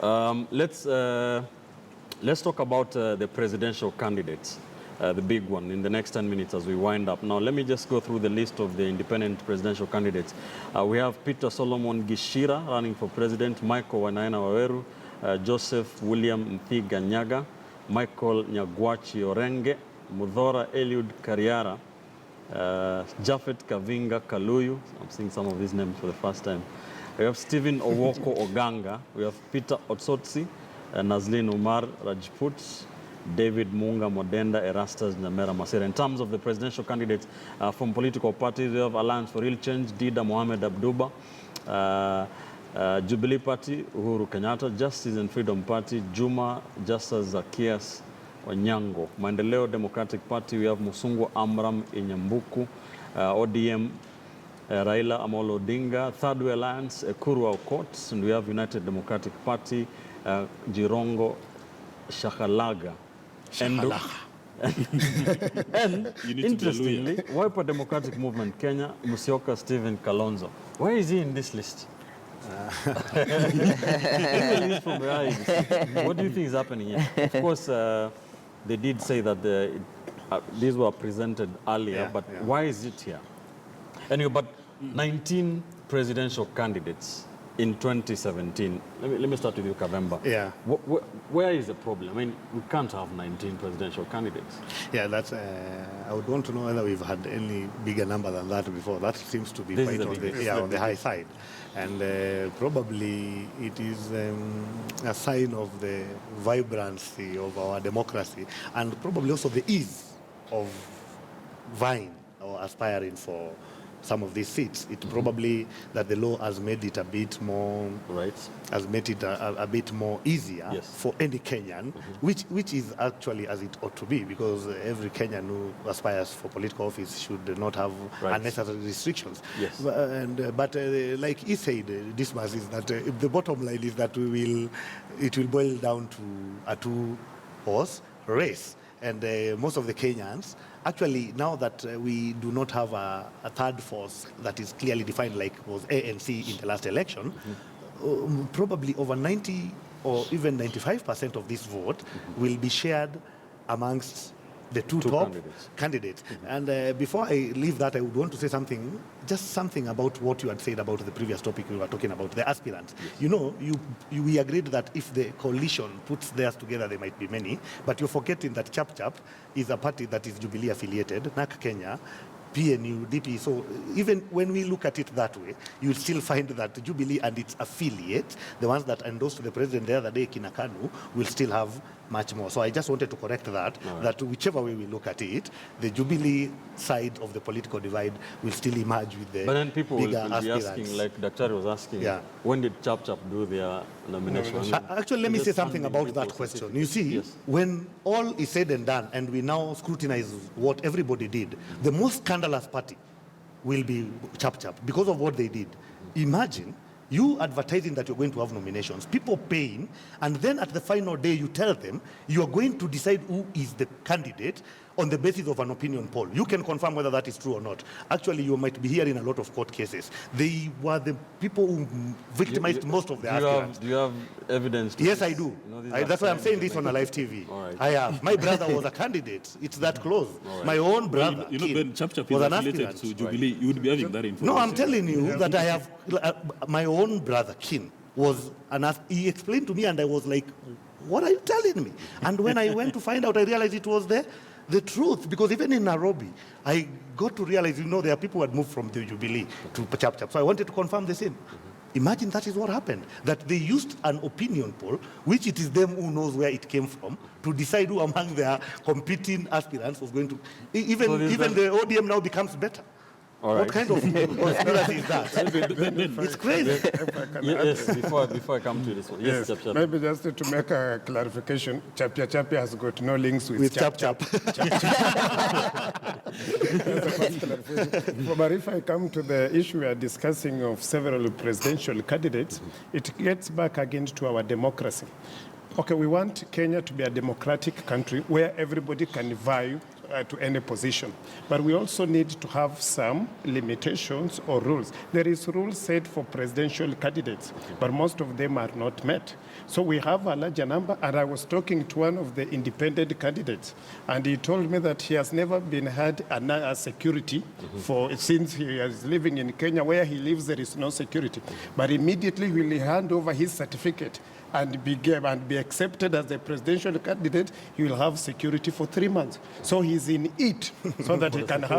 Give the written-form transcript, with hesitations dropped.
Let's talk about the presidential candidates, the big one, in the next 10 minutes as we wind up. Now, let me just go through the list of the independent presidential candidates. We have Peter Solomon Gishira running for president, Michael Wainaina Waweru, Joseph William Nthiga Nyaga, Michael Nyagwachi Orenge, Mudhora Eliud Kariara, Japhet Kavinga Kaluyu. I'm seeing some of these names for the first time. We have Stephen Owoko Oganga. We have Peter Otsotsi, Nazlin Umar Rajput, David Munga Modenda, Erastus Nyamera Masira. In terms of the presidential candidates from political parties, we have Alliance for Real Change, Dida Mohamed Abduba, Jubilee Party, Uhuru Kenyatta, Justice and Freedom Party, Juma Justice Zacchaeus Wanyango. Maendeleo Democratic Party, we have Musungu Amram Inyambuku, ODM, Raila Amolo Odinga, Third Way Alliance, Ekuru Aukot, and we have United Democratic Party, Jirongo Shakalaga. And interestingly, Wiper Democratic Movement Kenya, Musyoka Stephen Kalonzo. Why is he in this list? What do you think is happening here? Of course, they did say that these were presented earlier, but why is it here? Anyway, but 19 presidential candidates in 2017. Let me start with you, Kavemba. Yeah. Where is the problem? I mean, we can't have 19 presidential candidates. Yeah, that's. I would want to know whether we've had any bigger number than that before. That seems to be quite on the high side. And probably it is a sign of the vibrancy of our democracy and probably also the ease of vying or aspiring for some of these seats. It probably that the law has made it a bit more has made it a bit more easier for any Kenyan, which is actually as it ought to be, because every Kenyan who aspires for political office should not have unnecessary restrictions. Yes. But like he said, Dismas, is that the bottom line is that it will boil down to a two-horse race. And most of the Kenyans, actually, now that we do not have a third force that is clearly defined like was ANC in the last election, probably over 90 or even 95% of this vote will be shared amongst the two top candidates. And before I leave that, I would want to say something about what you had said about the previous topic we were talking about, the aspirants. Yes. You know, we agreed that if the coalition puts theirs together, there might be many, but you're forgetting that Chap Chap is a party that is Jubilee affiliated, NAK Kenya, PNU, DP. So even when we look at it that way, you'll still find that Jubilee and its affiliates, the ones that endorsed the president the other day, Kinakanu, will still have much more. So I just wanted to correct that, that whichever way we look at it, the Jubilee side of the political divide will still emerge with the bigger aspirants. But then people will be asking, like Dr. was asking, when did Chap Chap do their nomination? Actually, let me say something about that question. You see, when all is said and done, and we now scrutinize what everybody did, the most scandalous party will be Chap Chap because of what they did. Imagine you advertising that you're going to have nominations, people paying, and then at the final day you tell them you are going to decide who is the candidate on the basis of an opinion poll. You can confirm whether that is true or not. Actually, you might be hearing a lot of court cases. They were the people who victimized most of the aspirants. Do you have evidence? Yes, I do. That's why I'm saying this on a live TV. I have. My brother was a candidate. It's that close. My own brother, when Chap Chap is affiliated to Jubilee, you would be having that information. No, I'm telling you that I have my own brother, Kin, was he explained to me, and I was like, what are you telling me? And when I went to find out, I realized it was the truth, because even in Nairobi, I got to realize, there are people who had moved from the Jubilee to Chap Chap. So I wanted to confirm the same. Imagine that is what happened, that they used an opinion poll, which it is them who knows where it came from, to decide who among their competing aspirants was going to... Even the ODM now becomes better. What kind of conspiracy is that? It's crazy. Yes, before I come to this one. Yes, Chap Chap. Maybe just to make a clarification, Chap has got no links with Chap Chap. But if I come to the issue we are discussing of several presidential candidates, it gets back again to our democracy. Okay, we want Kenya to be a democratic country where everybody can vie to any position. But we also need to have some limitations or rules. There is rules set for presidential candidates, but most of them are not met. So we have a larger number, and I was talking to one of the independent candidates, and he told me that he has never been had a security since he is living in Kenya. Where he lives, there is no security. But immediately will he hand over his certificate and be accepted as a presidential candidate, he will have security for 3 months. So he's in it so that he can have